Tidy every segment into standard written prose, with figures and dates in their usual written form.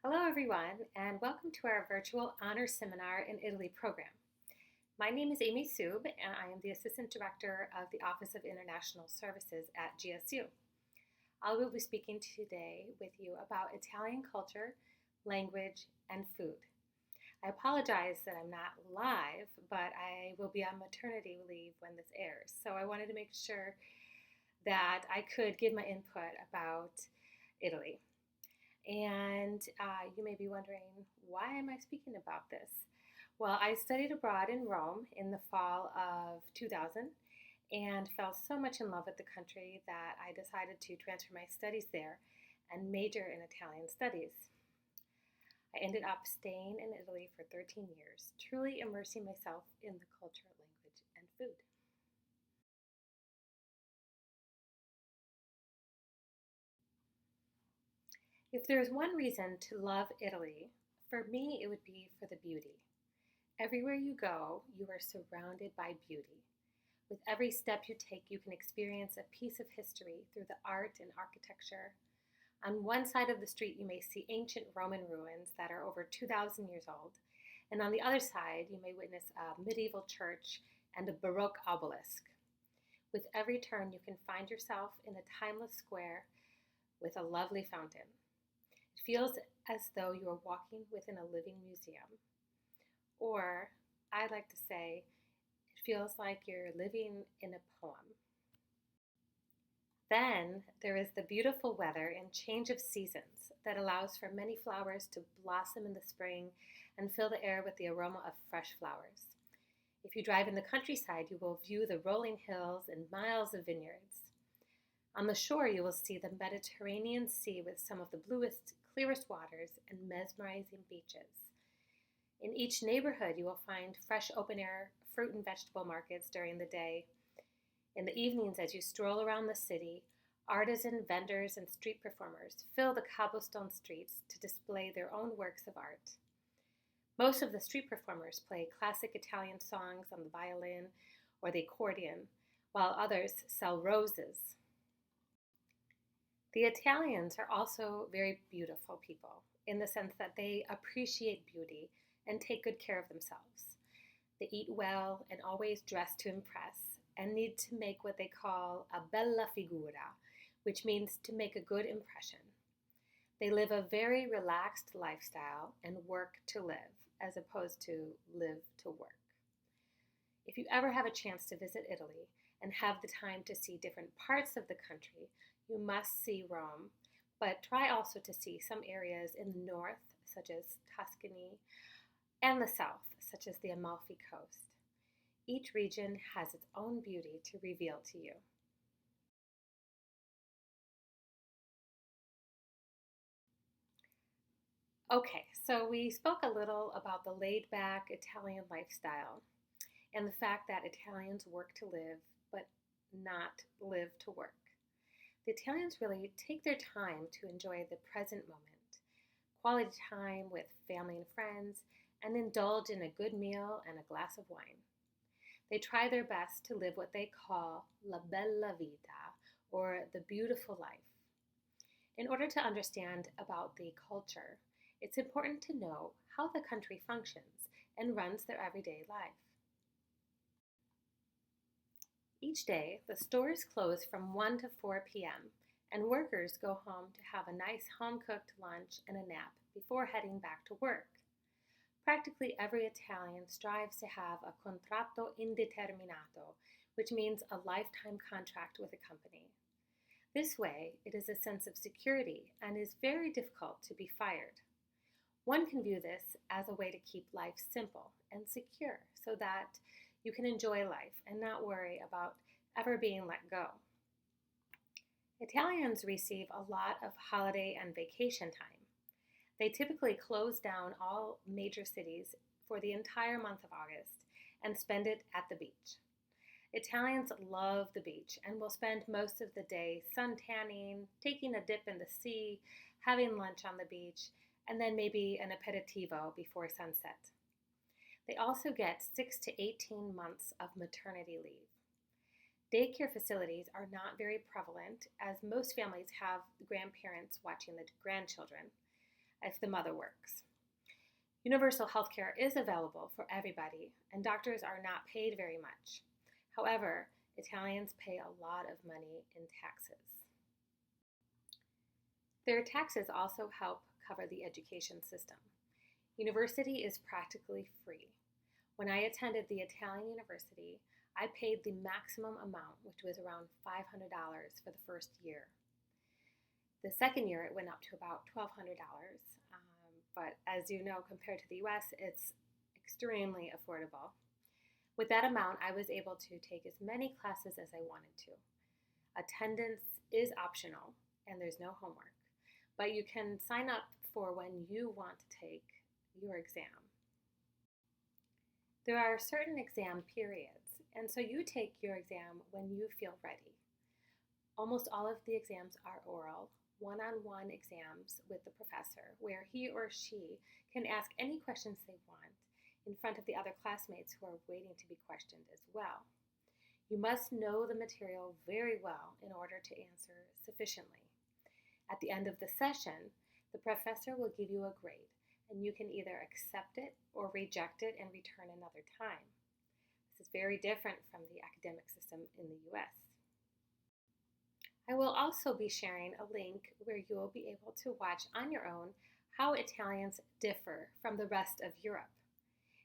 Hello, everyone, and welcome to our virtual Honors Seminar in Italy program. My name is Amy Sub, and I am the Assistant Director of the Office of International Services at GSU. I will be speaking today with you about Italian culture, language, and food. I apologize that I'm not live, but I will be on maternity leave when this airs, so I wanted to make sure that I could give my input about Italy. And you may be wondering, why am I speaking about this? Well, I studied abroad in Rome in the fall of 2000 and fell so much in love with the country that I decided to transfer my studies there and major in Italian studies. I ended up staying in Italy for 13 years, truly immersing myself in the culture, language, and food. If there's one reason to love Italy, for me it would be for the beauty. Everywhere you go, you are surrounded by beauty. With every step you take, you can experience a piece of history through the art and architecture. On one side of the street, you may see ancient Roman ruins that are over 2,000 years old, and on the other side, you may witness a medieval church and a Baroque obelisk. With every turn, you can find yourself in a timeless square with a lovely fountain. It feels as though you are walking within a living museum. Or, I like to say, it feels like you're living in a poem. Then there is the beautiful weather and change of seasons that allows for many flowers to blossom in the spring and fill the air with the aroma of fresh flowers. If you drive in the countryside, you will view the rolling hills and miles of vineyards. On the shore, you will see the Mediterranean Sea with some of the bluest, clearest waters and mesmerizing beaches. In each neighborhood, you will find fresh open air fruit and vegetable markets during the day. In the evenings, as you stroll around the city, artisan vendors and street performers fill the cobblestone streets to display their own works of art. Most of the street performers play classic Italian songs on the violin or the accordion, while others sell roses. The Italians are also very beautiful people in the sense that they appreciate beauty and take good care of themselves. They eat well and always dress to impress and need to make what they call a bella figura, which means to make a good impression. They live a very relaxed lifestyle and work to live as opposed to live to work. If you ever have a chance to visit Italy and have the time to see different parts of the country, you must see Rome, but try also to see some areas in the north, such as Tuscany, and the south, such as the Amalfi Coast. Each region has its own beauty to reveal to you. Okay, so we spoke a little about the laid back Italian lifestyle and the fact that Italians work to live, but not live to work. The Italians really take their time to enjoy the present moment, quality time with family and friends, and indulge in a good meal and a glass of wine. They try their best to live what they call la bella vita, or the beautiful life. In order to understand about the culture, it's important to know how the country functions and runs their everyday life. Each day, the stores close from 1 to 4 p.m., and workers go home to have a nice home cooked lunch and a nap before heading back to work. Practically every Italian strives to have a contratto indeterminato, which means a lifetime contract with a company. This way, it is a sense of security and is very difficult to be fired. One can view this as a way to keep life simple and secure so that you can enjoy life and not worry about ever being let go. Italians receive a lot of holiday and vacation time. They typically close down all major cities for the entire month of August and spend it at the beach. Italians love the beach and will spend most of the day sun tanning, taking a dip in the sea, having lunch on the beach, and then maybe an aperitivo before sunset. They also get 6 to 18 months of maternity leave. Daycare facilities are not very prevalent as most families have grandparents watching the grandchildren. if the mother works. Universal health care is available for everybody, and doctors are not paid very much. However, Italians pay a lot of money in taxes. Their taxes also help cover the education system. University is practically free. When I attended the Italian university, I paid the maximum amount, which was around $500 for the first year. The second year, it went up to about $1,200. But as you know, compared to the US, it's extremely affordable. With that amount, I was able to take as many classes as I wanted to. Attendance is optional, and there's no homework, but you can sign up for when you want to take your exam. There are certain exam periods, and so you take your exam when you feel ready. Almost all of the exams are oral, one-on-one exams with the professor, where he or she can ask any questions they want in front of the other classmates who are waiting to be questioned as well. You must know the material very well in order to answer sufficiently. At the end of the session, the professor will give you a grade, and you can either accept it or reject it and return another time. This is very different from the academic system in the US. I will also be sharing a link where you will be able to watch on your own how Italians differ from the rest of Europe.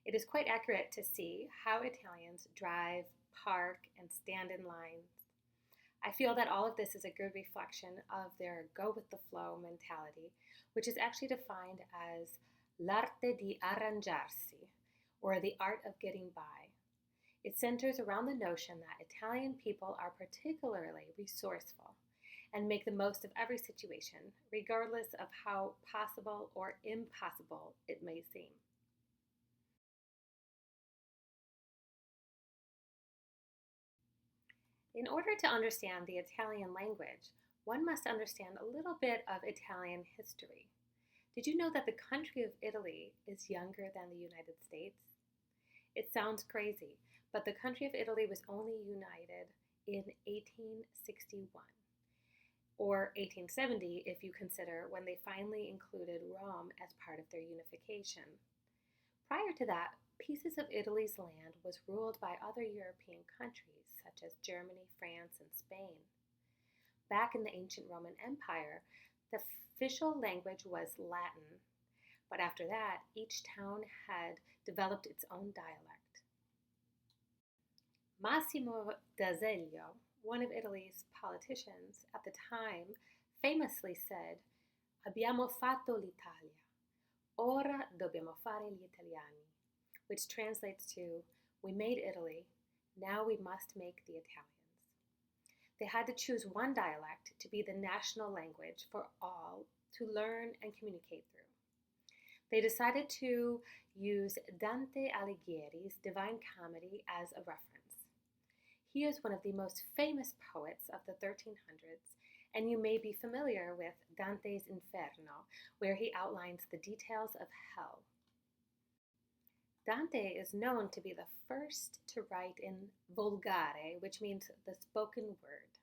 It is quite accurate to see how Italians drive, park, and stand in lines. I feel that all of this is a good reflection of their go-with-the-flow mentality, which is actually defined as l'arte di arrangiarsi, or the art of getting by. It centers around the notion that Italian people are particularly resourceful and make the most of every situation, regardless of how possible or impossible it may seem. In order to understand the Italian language, one must understand a little bit of Italian history. Did you know that the country of Italy is younger than the United States? It sounds crazy, but the country of Italy was only united in 1861, or 1870 if you consider when they finally included Rome as part of their unification. Prior to that, pieces of Italy's land was ruled by other European countries, such as Germany, France, and Spain. Back in the ancient Roman Empire, the official language was Latin, but after that, each town had developed its own dialect. Massimo d'Azeglio, one of Italy's politicians at the time, famously said, "Abbiamo fatto l'Italia, ora dobbiamo fare gli italiani," which translates to, "We made Italy, now we must make the Italians." They had to choose one dialect to be the national language for all to learn and communicate through. They decided to use Dante Alighieri's Divine Comedy as a reference. He is one of the most famous poets of the 1300s, and you may be familiar with Dante's Inferno, where he outlines the details of hell. Dante is known to be the first to write in Volgare, which means the spoken word,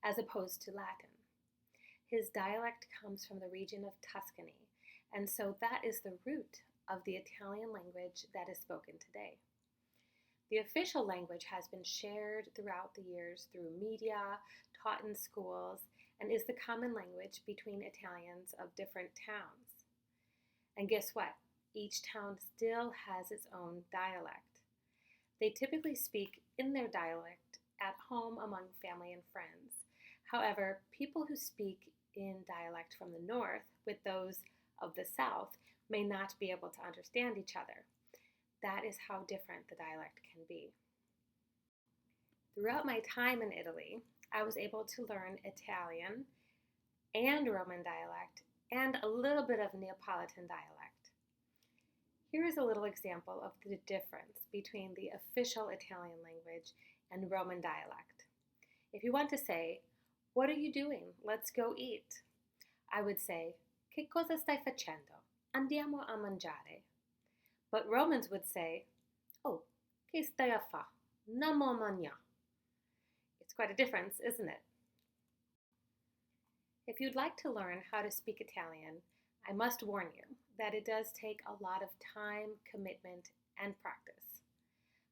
as opposed to Latin. His dialect comes from the region of Tuscany, and so that is the root of the Italian language that is spoken today. The official language has been shared throughout the years through media, taught in schools, and is the common language between Italians of different towns. And guess what? Each town still has its own dialect. They typically speak in their dialect at home among family and friends. However, people who speak in dialect from the north with those of the south may not be able to understand each other. That is how different the dialect can be. Throughout my time in Italy, I was able to learn Italian and Roman dialect and a little bit of Neapolitan dialect. Here is a little example of the difference between the official Italian language and Roman dialect. If you want to say, "What are you doing? Let's go eat," I would say, "Che cosa stai facendo? Andiamo a mangiare." But Romans would say, "Oh, che stai a fa? Andiamo a mangiare." It's quite a difference, isn't it? If you'd like to learn how to speak Italian, I must warn you that it does take a lot of time, commitment, and practice.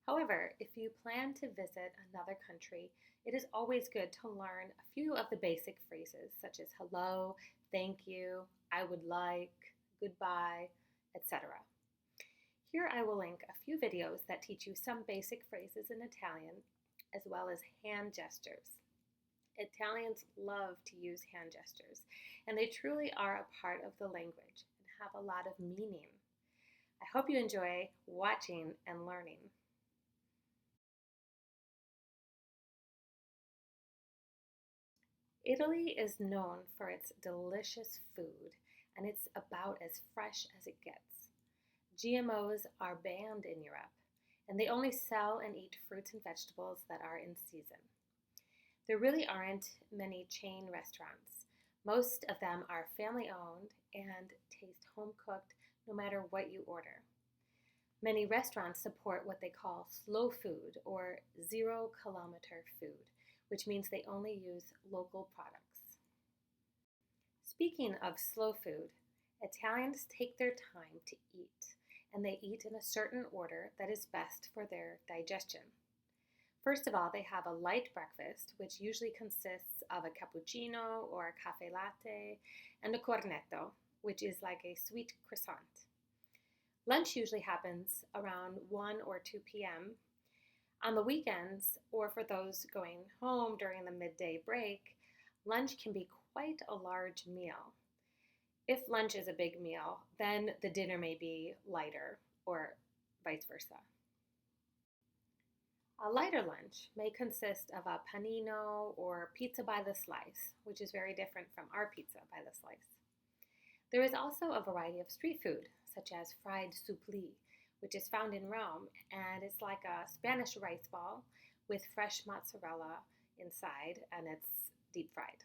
However, if you plan to visit another country, it is always good to learn a few of the basic phrases such as hello, thank you, I would like, goodbye, etc. Here I will link a few videos that teach you some basic phrases in Italian as well as hand gestures. Italians love to use hand gestures, and they truly are a part of the language and have a lot of meaning. I hope you enjoy watching and learning. Italy is known for its delicious food, and it's about as fresh as it gets. GMOs are banned in Europe, and they only sell and eat fruits and vegetables that are in season. There really aren't many chain restaurants. Most of them are family owned and taste home cooked no matter what you order. Many restaurants support what they call slow food or 0 kilometer food, which means they only use local products. Speaking of slow food, Italians take their time to eat, and they eat in a certain order that is best for their digestion. First of all, they have a light breakfast, which usually consists of a cappuccino or a caffè latte, and a cornetto, which is like a sweet croissant. Lunch usually happens around 1 or 2 p.m. On the weekends, or for those going home during the midday break, lunch can be quite a large meal. If lunch is a big meal, then the dinner may be lighter, or vice versa. A lighter lunch may consist of a panino or pizza by the slice, which is very different from our pizza by the slice. There is also a variety of street food, such as fried supli, which is found in Rome, and it's like a Spanish rice ball with fresh mozzarella inside, and it's deep fried.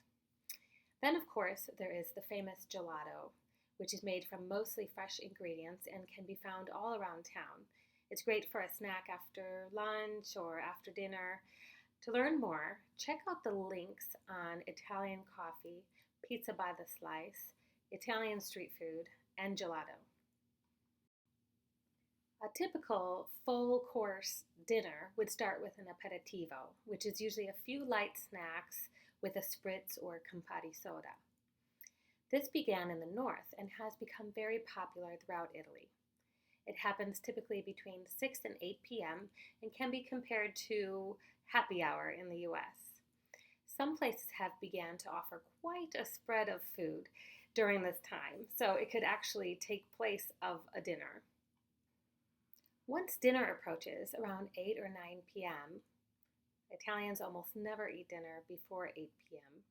Then, of course, there is the famous gelato, which is made from mostly fresh ingredients and can be found all around town. It's great for a snack after lunch or after dinner. To learn more, check out the links on Italian coffee, pizza by the slice, Italian street food, and gelato. A typical full course dinner would start with an aperitivo, which is usually a few light snacks with a spritz or Campari soda. This began in the north and has become very popular throughout Italy. It happens typically between 6 and 8 p.m. and can be compared to happy hour in the US. Some places have begun to offer quite a spread of food during this time, so it could actually take place of a dinner. Once dinner approaches around 8 or 9 p.m., Italians almost never eat dinner before 8 p.m.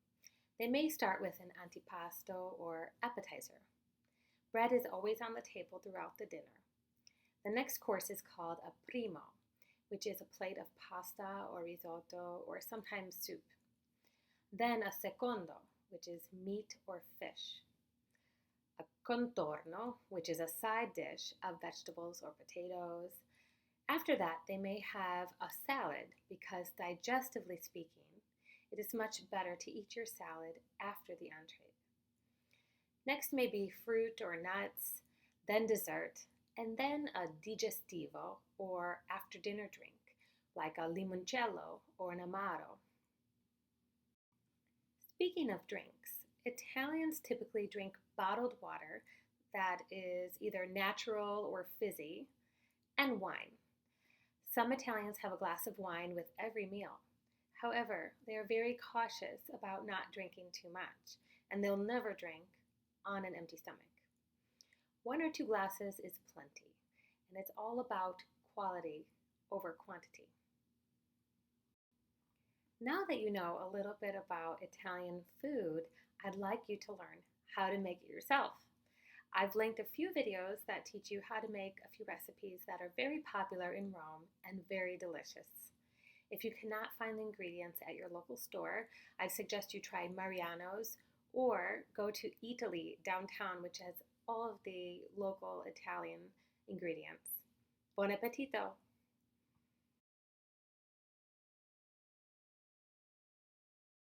They may start with an antipasto or appetizer. Bread is always on the table throughout the dinner. The next course is called a primo, which is a plate of pasta or risotto or sometimes soup. Then a secondo, which is meat or fish. A contorno, which is a side dish of vegetables or potatoes. After that, they may have a salad because, digestively speaking, it is much better to eat your salad after the entree. Next may be fruit or nuts, then dessert, and then a digestivo or after dinner drink, like a limoncello or an amaro. Speaking of drinks, Italians typically drink bottled water that is either natural or fizzy, and wine. Some Italians have a glass of wine with every meal. However, they are very cautious about not drinking too much, and they'll never drink on an empty stomach. 1 or 2 glasses is plenty, and it's all about quality over quantity. Now that you know a little bit about Italian food, I'd like you to learn how to make it yourself. I've linked a few videos that teach you how to make a few recipes that are very popular in Rome and very delicious. If you cannot find the ingredients at your local store, I suggest you try Mariano's or go to Eataly downtown, which has all of the local Italian ingredients. Buon appetito!